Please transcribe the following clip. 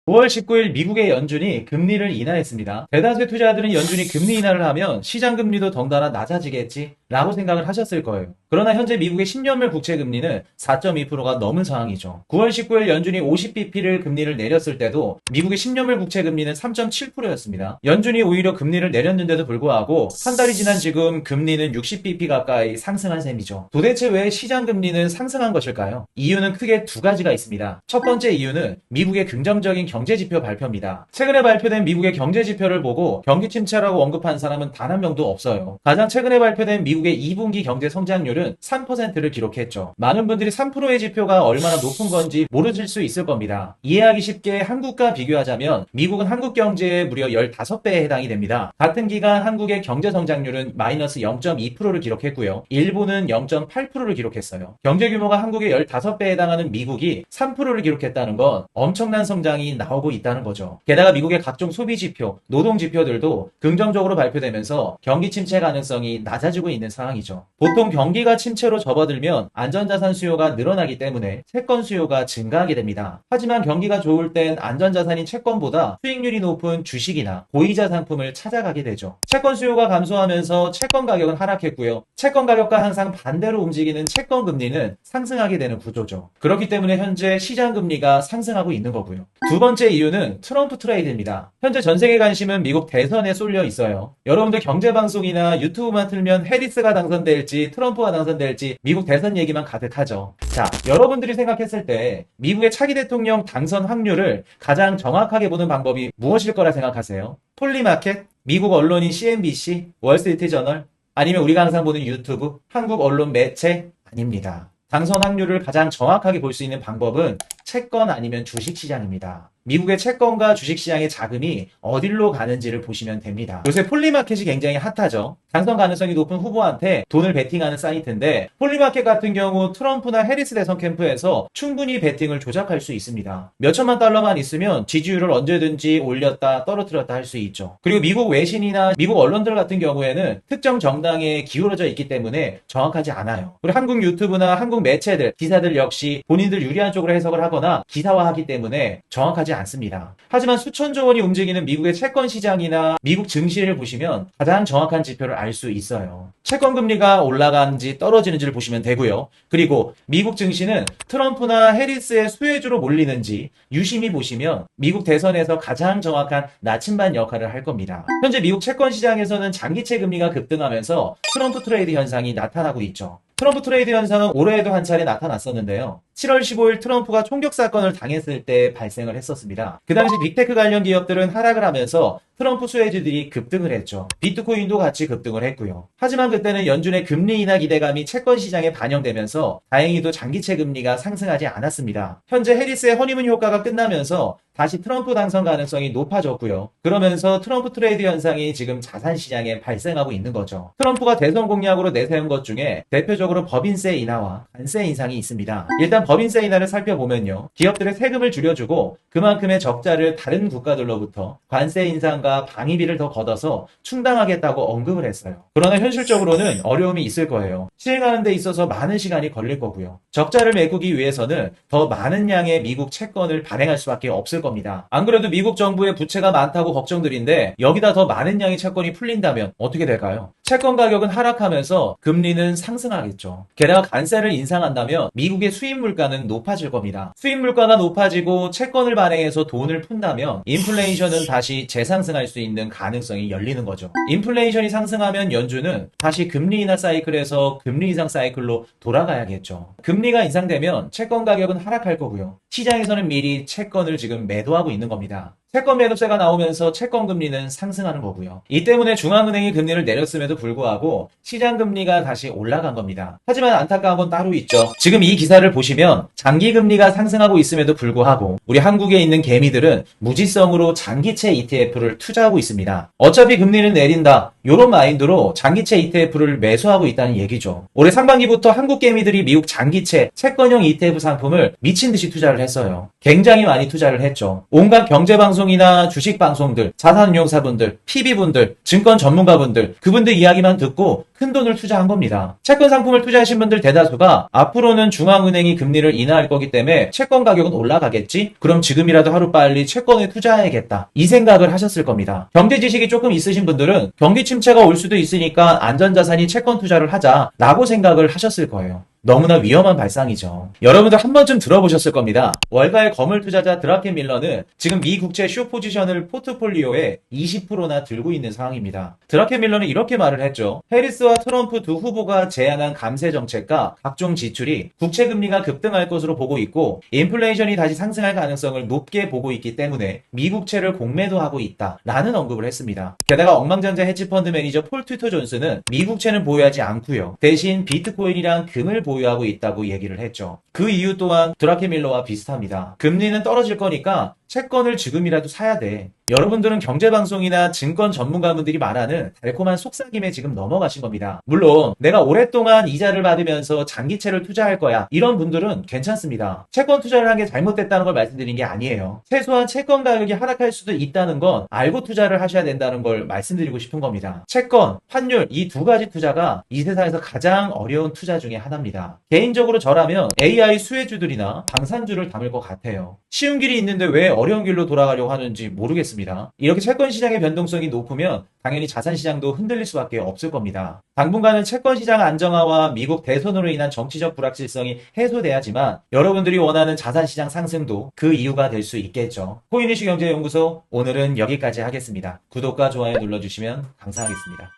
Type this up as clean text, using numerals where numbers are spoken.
9월 19일 미국의 연준이 금리를 인하했습니다. 대다수의 투자자들은 연준이 금리 인하를 하면 시장 금리도 덩달아 낮아지겠지 라고 생각을 하셨을 거예요. 그러나 현재 미국의 10년물 국채 금리는 4.2%가 넘은 상황이죠. 9월 19일 연준이 50bp를 금리를 내렸을 때도 미국의 10년물 국채 금리는 3.7%였습니다. 연준이 오히려 금리를 내렸는데도 불구하고 한 달이 지난 지금 금리는 60bp 가까이 상승한 셈이죠. 도대체 왜 시장 금리는 상승한 것일까요? 이유는 크게 두 가지가 있습니다. 첫 번째 이유는 미국의 긍정적인 경제지표 발표입니다. 최근에 발표된 미국의 경제지표를 보고 경기 침체라고 언급한 사람은 단 한 명도 없어요. 가장 최근에 발표된 미국의 2분기 경제 성장률은 3%를 기록했죠. 많은 분들이 3%의 지표가 얼마나 높은 건지 모르실 수 있을 겁니다. 이해하기 쉽게 한국과 비교하자면 미국은 한국 경제의 무려 15배에 해당이 됩니다. 같은 기간 한국의 경제 성장률은 마이너스 0.2%를 기록했고요. 일본은 0.8%를 기록했어요. 경제 규모가 한국의 15배에 해당하는 미국이 3%를 기록했다는 건 엄청난 성장이 나오고 있다는 거죠. 게다가 미국의 각종 소비 지표, 노동 지표들도 긍정적으로 발표되면서 경기 침체 가능성이 낮아지고 있는 상황이죠. 보통 경기가 침체로 접어들면 안전자산 수요가 늘어나기 때문에 채권 수요가 증가하게 됩니다. 하지만 경기가 좋을 땐 안전자산인 채권보다 수익률이 높은 주식이나 고이자 상품을 찾아가게 되죠. 채권 수요가 감소하면서 채권 가격은 하락했고요. 채권 가격과 항상 반대로 움직이는 채권 금리는 상승하게 되는 구조죠. 그렇기 때문에 현재 시장 금리가 상승하고 있는 거고요. 두 번째 이유는 트럼프 트레이드입니다. 현재 전 세계 관심은 미국 대선에 쏠려 있어요. 여러분들 경제방송이나 유튜브만 틀면 해리스가 당선될지 트럼프가 당선될지 미국 대선 얘기만 가득하죠. 자, 여러분들이 생각했을 때 미국의 차기 대통령 당선 확률을 가장 정확하게 보는 방법이 무엇일 거라 생각하세요? 폴리마켓? 미국 언론인 CNBC? 월스트리트저널? 아니면 우리가 항상 보는 유튜브? 한국 언론 매체? 아닙니다. 당선 확률을 가장 정확하게 볼 수 있는 방법은 채권 아니면 주식시장입니다. 미국의 채권과 주식시장의 자금이 어디로 가는지를 보시면 됩니다. 요새 폴리마켓이 굉장히 핫하죠. 당선 가능성이 높은 후보한테 돈을 베팅하는 사이트인데 폴리마켓 같은 경우 트럼프나 해리스 대선 캠프에서 충분히 베팅을 조작할 수 있습니다. 몇천만 달러만 있으면 지지율을 언제든지 올렸다 떨어뜨렸다 할 수 있죠. 그리고 미국 외신이나 미국 언론들 같은 경우에는 특정 정당에 기울어져 있기 때문에 정확하지 않아요. 그리고 한국 유튜브나 한국 매체들, 기사들 역시 본인들 유리한 쪽으로 해석을 하거나 기사화하기 때문에 정확하지 않습니다. 하지만 수천조 원이 움직이는 미국의 채권 시장이나 미국 증시를 보시면 가장 정확한 지표를 알 수 있어요. 채권 금리가 올라가는지 떨어지는지를 보시면 되고요. 그리고 미국 증시는 트럼프나 해리스의 수혜주로 몰리는지 유심히 보시면 미국 대선에서 가장 정확한 나침반 역할을 할 겁니다. 현재 미국 채권 시장에서는 장기채 금리가 급등하면서 트럼프 트레이드 현상이 나타나고 있죠. 트럼프 트레이드 현상은 올해에도 한 차례 나타났었는데요. 7월 15일 트럼프가 총격 사건을 당했을 때 발생을 했었습니다. 그 당시 빅테크 관련 기업들은 하락을 하면서 트럼프 수혜주들이 급등을 했죠. 비트코인도 같이 급등을 했고요. 하지만 그때는 연준의 금리 인하 기대감이 채권 시장에 반영되면서 다행히도 장기채 금리가 상승하지 않았습니다. 현재 해리스의 허니문 효과가 끝나면서 다시 트럼프 당선 가능성이 높아졌고요. 그러면서 트럼프 트레이드 현상이 지금 자산 시장에 발생하고 있는 거죠. 트럼프가 대선 공약으로 내세운 것 중에 대표적으로 법인세 인하와 관세 인상이 있습니다. 일단 법인세 인하를 살펴보면요. 기업들의 세금을 줄여주고 그만큼의 적자를 다른 국가들로부터 관세 인상과 방위비를 더 걷어서 충당하겠다고 언급을 했어요. 그러나 현실적으로는 어려움이 있을 거예요. 시행하는 데 있어서 많은 시간이 걸릴 거고요. 적자를 메꾸기 위해서는 더 많은 양의 미국 채권을 발행할 수밖에 없을 겁니다. 안 그래도 미국 정부의 부채가 많다고 걱정들인데 여기다 더 많은 양의 채권이 풀린다면 어떻게 될까요? 채권 가격은 하락하면서 금리는 상승하겠죠. 게다가 관세를 인상한다면 미국의 수입 물가는 높아질 겁니다. 수입 물가가 높아지고 채권을 발행해서 돈을 푼다면 인플레이션은 다시 재상승할 수 있는 가능성이 열리는 거죠. 인플레이션이 상승하면 연준은 다시 금리 인하 사이클에서 금리 인상 사이클로 돌아가야겠죠. 금리가 인상되면 채권 가격은 하락할 거고요. 시장에서는 미리 채권을 지금 매도하고 있는 겁니다. 채권 매도세가 나오면서 채권 금리는 상승하는 거고요. 이 때문에 중앙은행이 금리를 내렸음에도 불구하고 시장 금리가 다시 올라간 겁니다. 하지만 안타까운 건 따로 있죠. 지금 이 기사를 보시면 장기 금리가 상승하고 있음에도 불구하고 우리 한국에 있는 개미들은 무지성으로 장기채 ETF를 투자하고 있습니다. 어차피 금리는 내린다. 이런 마인드로 장기채 ETF를 매수하고 있다는 얘기죠. 올해 상반기부터 한국 개미들이 미국 장기채 채권형 ETF 상품을 미친 듯이 투자를 했어요. 굉장히 많이 투자를 했죠. 온갖 경제방송이나 주식방송들, 자산운용사분들, PB분들, 증권 전문가분들, 그분들 이야기만 듣고 큰 돈을 투자한 겁니다. 채권 상품을 투자하신 분들 대다수가 앞으로는 중앙은행이 금리를 인하할 거기 때문에 채권 가격은 올라가겠지? 그럼 지금이라도 하루빨리 채권에 투자해야겠다. 이 생각을 하셨을 겁니다. 경제 지식이 조금 있으신 분들은 경기 침체가 올 수도 있으니까 안전자산이 채권 투자를 하자라고 생각을 하셨을 거예요. 너무나 위험한 발상이죠. 여러분들 한 번쯤 들어보셨을 겁니다. 월가의 거물 투자자 드라켄 밀러는 지금 미 국채 쇼 포지션을 포트폴리오에 20%나 들고 있는 상황입니다. 드라켄 밀러는 이렇게 말을 했죠. 해리스와 트럼프 두 후보가 제안한 감세 정책과 각종 지출이 국채 금리가 급등할 것으로 보고 있고 인플레이션이 다시 상승할 가능성을 높게 보고 있기 때문에 미국채를 공매도 하고 있다라는 언급을 했습니다. 게다가 억만장자 헤지펀드 매니저 폴 튜터 존스는 미국채는 보유하지 않고요. 대신 비트코인이랑 금을 보유하고 있다고 얘기를 했죠. 그 이유 또한 드라켄 밀러와 비슷합니다. 금리는 떨어질 거니까 채권을 지금이라도 사야 돼. 여러분들은 경제방송이나 증권 전문가분들이 말하는 달콤한 속삭임에 지금 넘어가신 겁니다. 물론 내가 오랫동안 이자를 받으면서 장기채를 투자할 거야. 이런 분들은 괜찮습니다. 채권 투자를 한 게 잘못됐다는 걸 말씀드린 게 아니에요. 최소한 채권 가격이 하락할 수도 있다는 건 알고 투자를 하셔야 된다는 걸 말씀드리고 싶은 겁니다. 채권, 환율 이 두 가지 투자가 이 세상에서 가장 어려운 투자 중에 하나입니다. 개인적으로 저라면 AI 수혜주들이나 방산주를 담을 것 같아요. 쉬운 길이 있는데 왜 어려운 길로 돌아가려고 하는지 모르겠습니다. 이렇게 채권 시장의 변동성이 높으면 당연히 자산 시장도 흔들릴 수밖에 없을 겁니다. 당분간은 채권 시장 안정화와 미국 대선으로 인한 정치적 불확실성이 해소돼야지만 여러분들이 원하는 자산 시장 상승도 그 이유가 될 수 있겠죠. 코인이슈 경제연구소 오늘은 여기까지 하겠습니다. 구독과 좋아요 눌러주시면 감사하겠습니다.